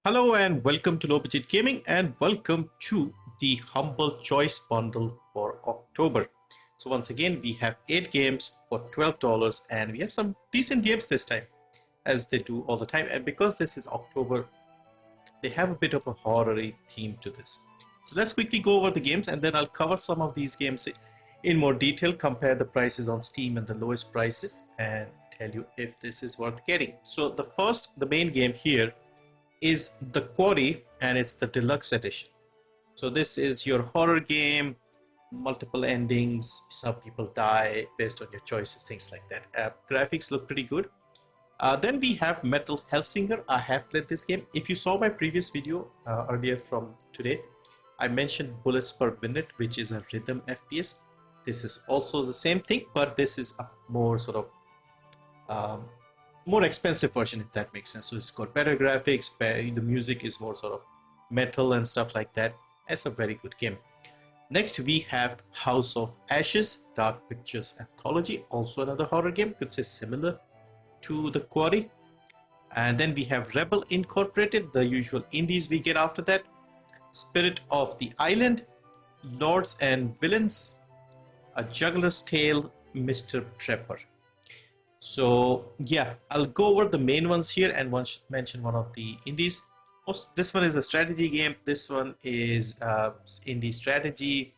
Hello and welcome to Low Budget Gaming and welcome to the Humble Choice Bundle for October. So once again, we have 8 games for $12 and we have some decent games this time as they do all the time. And because this is October, they have a bit of a horror-y theme to this. So let's quickly go over the games and then I'll cover some of these games in more detail, compare the prices on Steam and the lowest prices and tell you if this is worth getting. So the main game here is the Quarry and it's the deluxe edition. So this is your horror game, multiple endings, some people die based on your choices, things like that. Graphics look pretty good. Then we have Metal Helsinger. I have played this game. If you saw my previous video earlier from today, I mentioned bullets per minute, which is a rhythm FPS. This is also the same thing, but this is a more sort of more expensive version, if that makes sense. So it's got better graphics, the music is more sort of metal and stuff like that. It's a very good game. Next we have House of Ashes, Dark Pictures Anthology, also another horror game, could say similar to the Quarry. And then we have Rebel Incorporated, the usual indies we get after that. Spirit of the Island, Lords and Villains, A Juggler's Tale, Mr. Prepper. So yeah, I'll go over the main ones here and mention one of the indies. This one is a strategy game. This one is indie strategy.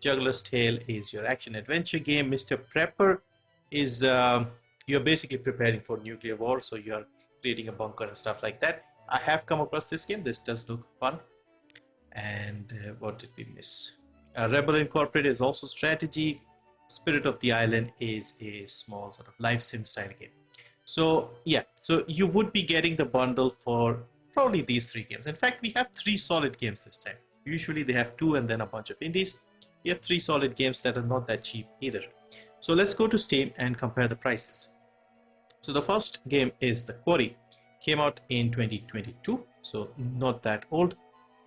Juggler's Tale is your action adventure game. Mr. Prepper is you're basically preparing for nuclear war, so you're creating a bunker and stuff like that. I have come across this game. This does look fun. And what did we miss? Rebel Incorporated is also strategy. Spirit of the Island is a small sort of life sim style game. So yeah, so you would be getting the bundle for probably these 3 games. In fact, we have 3 solid games this time. Usually they have 2 and then a bunch of indies. We have 3 solid games that are not that cheap either. So let's go to Steam and compare the prices. So the first game is the Quarry. Came out in 2022, so not that old,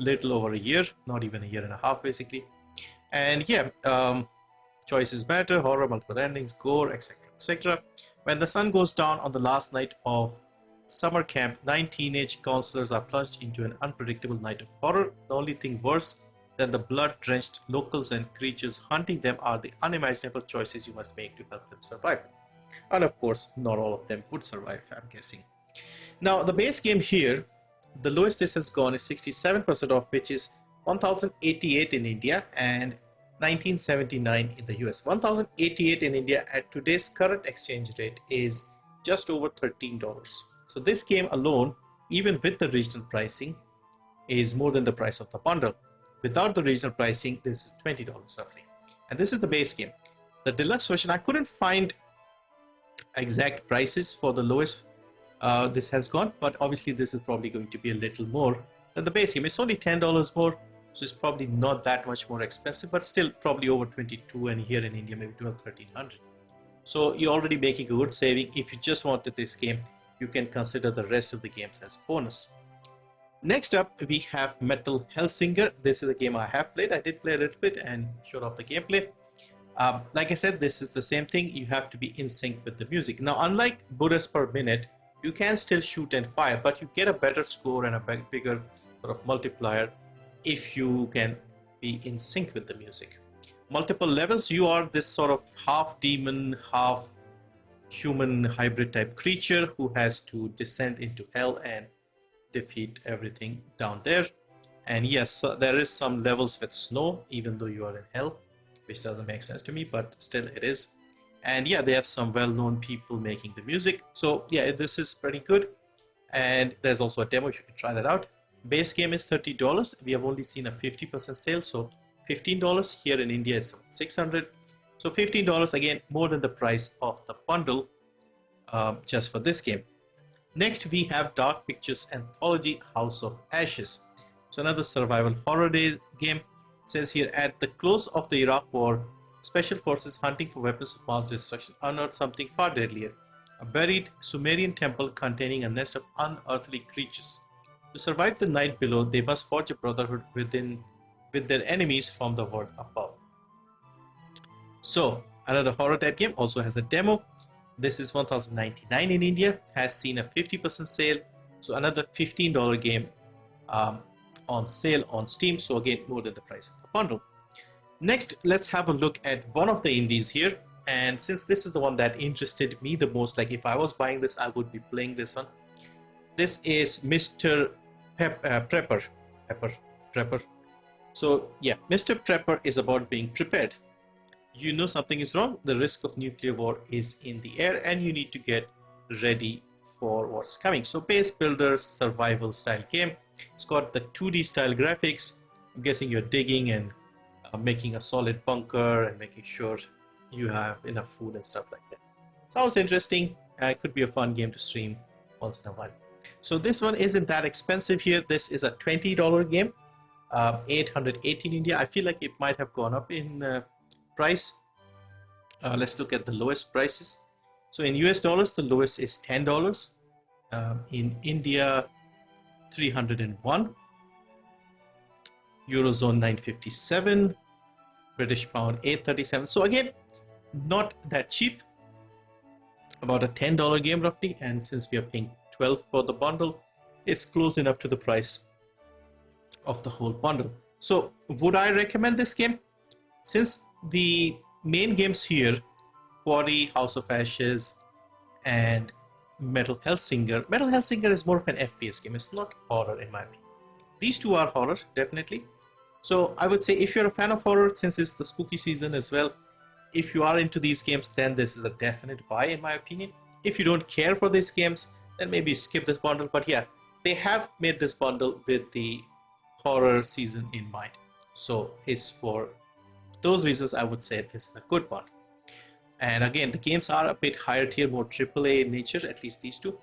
little over a year, not even a year and a half basically. And yeah, choices matter, horror, multiple endings, gore, etc. etc. When the sun goes down on the last night of summer camp, 9 teenage counselors are plunged into an unpredictable night of horror. The only thing worse than the blood-drenched locals and creatures hunting them are the unimaginable choices you must make to help them survive. And of course, not all of them would survive, I'm guessing. Now, the base game here, the lowest this has gone is 67% off, which is 1088 in India and 1979 in the US. 1088 in India at today's current exchange rate is just over $13. So this game alone, even with the regional pricing, is more than the price of the bundle. Without the regional pricing, this is $20 roughly. And this is the base game. The deluxe version, I couldn't find exact prices for the lowest this has gone, but obviously this is probably going to be a little more than the base game. It's only $10 more. So it's probably not that much more expensive, but still probably over 22, and here in India maybe 1200-1300. So you're already making a good saving. If you just wanted this game, you can consider the rest of the games as bonus. Next up we have Metal Helsinger. This is a game I have played. I did play a little bit and showed off the gameplay. Like I said, this is the same thing. You have to be in sync with the music. Now, unlike bullets per minute, you can still shoot and fire, but you get a better score and a bigger sort of multiplier if you can be in sync with the music. Multiple levels, you are this sort of half demon, half human hybrid type creature who has to descend into hell and defeat everything down there. And yes, there is some levels with snow, even though you are in hell, which doesn't make sense to me, but still it is. And yeah, they have some well-known people making the music. So yeah, this is pretty good. And there's also a demo, you can try that out. Base game is $30. We have only seen a 50% sale, so $15. Here in India it's $600. So $15 again, more than the price of the bundle just for this game. Next we have Dark Pictures Anthology, House of Ashes. So another survival horror game. It says here, at the close of the Iraq War, special forces hunting for weapons of mass destruction unearthed something far deadlier, a buried Sumerian temple containing a nest of unearthly creatures. To survive the night below, they must forge a brotherhood with their enemies from the world above. So, another horror type game, also has a demo. This is $1,099 in India, has seen a 50% sale. So another $15 game on sale on Steam. So again, more than the price of the bundle. Next, let's have a look at one of the indies here. And since this is the one that interested me the most, like if I was buying this, I would be playing this one. This is Mr. Prepper. So yeah, Mr. Prepper is about being prepared. You know something is wrong, the risk of nuclear war is in the air, and you need to get ready for what's coming. So base builder survival style game. It's got the 2D style graphics. I'm guessing you're digging and making a solid bunker and making sure you have enough food and stuff like that. Sounds interesting. It could be a fun game to stream once in a while. So this one isn't that expensive here. This is a $20 game, 880 in India. I feel like it might have gone up in price. Let's look at the lowest prices. So in US dollars, the lowest is $10. In India, 301. Eurozone 957. British pound 837. So again, not that cheap. About a $10 game roughly, and since we are paying 12 for the bundle, it's close enough to the price of the whole bundle. So would I recommend this game? Since the main games here, Quarry, House of Ashes, and Metal Helsinger. Metal Helsinger is more of an FPS game. It's not horror in my opinion. These two are horror, definitely. So I would say if you're a fan of horror, since it's the spooky season as well, if you are into these games, then this is a definite buy in my opinion. If you don't care for these games, then maybe skip this bundle. But yeah, they have made this bundle with the horror season in mind. So it's for those reasons I would say this is a good one. And again, the games are a bit higher tier, more AAA in nature, at least these two.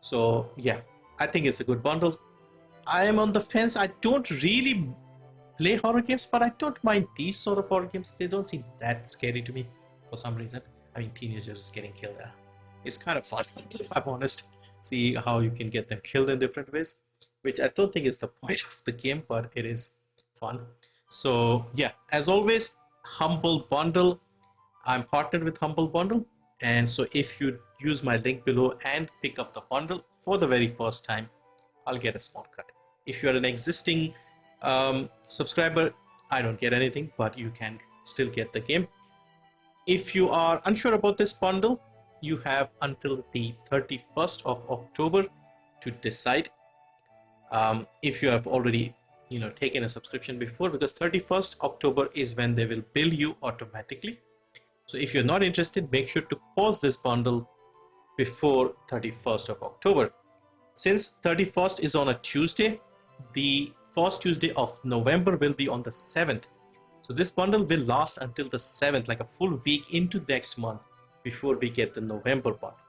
So yeah, I think it's a good bundle. I am on the fence. I don't really play horror games, but I don't mind these sort of horror games. They don't seem that scary to me for some reason. I mean, teenagers getting killed. It's kind of fun, if I'm honest. See how you can get them killed in different ways, which I don't think is the point of the game, but it is fun. So yeah, as always, Humble Bundle. I'm partnered with Humble Bundle, and so if you use my link below and pick up the bundle for the very first time, I'll get a small cut. If you're an existing subscriber, I don't get anything, but you can still get the game. If you are unsure about this bundle, you have until the 31st of October to decide. If you have already taken a subscription before, because 31st October is when they will bill you automatically. So if you're not interested, make sure to pause this bundle before 31st of October. Since 31st is on a Tuesday, the first Tuesday of November will be on the 7th. So this bundle will last until the 7th, like a full week into next month before we get the November bundle.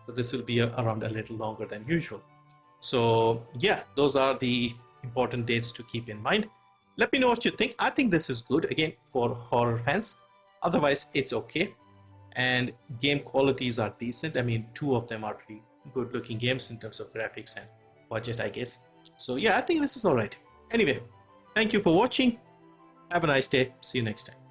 So this will be around a little longer than usual. So yeah, those are the important dates to keep in mind. Let me know what you think. I think this is good, again, for horror fans. Otherwise, it's okay. And game qualities are decent. I mean, two of them are pretty good looking games in terms of graphics and budget, I guess. So yeah, I think this is all right. Anyway, thank you for watching. Have a nice day. See you next time.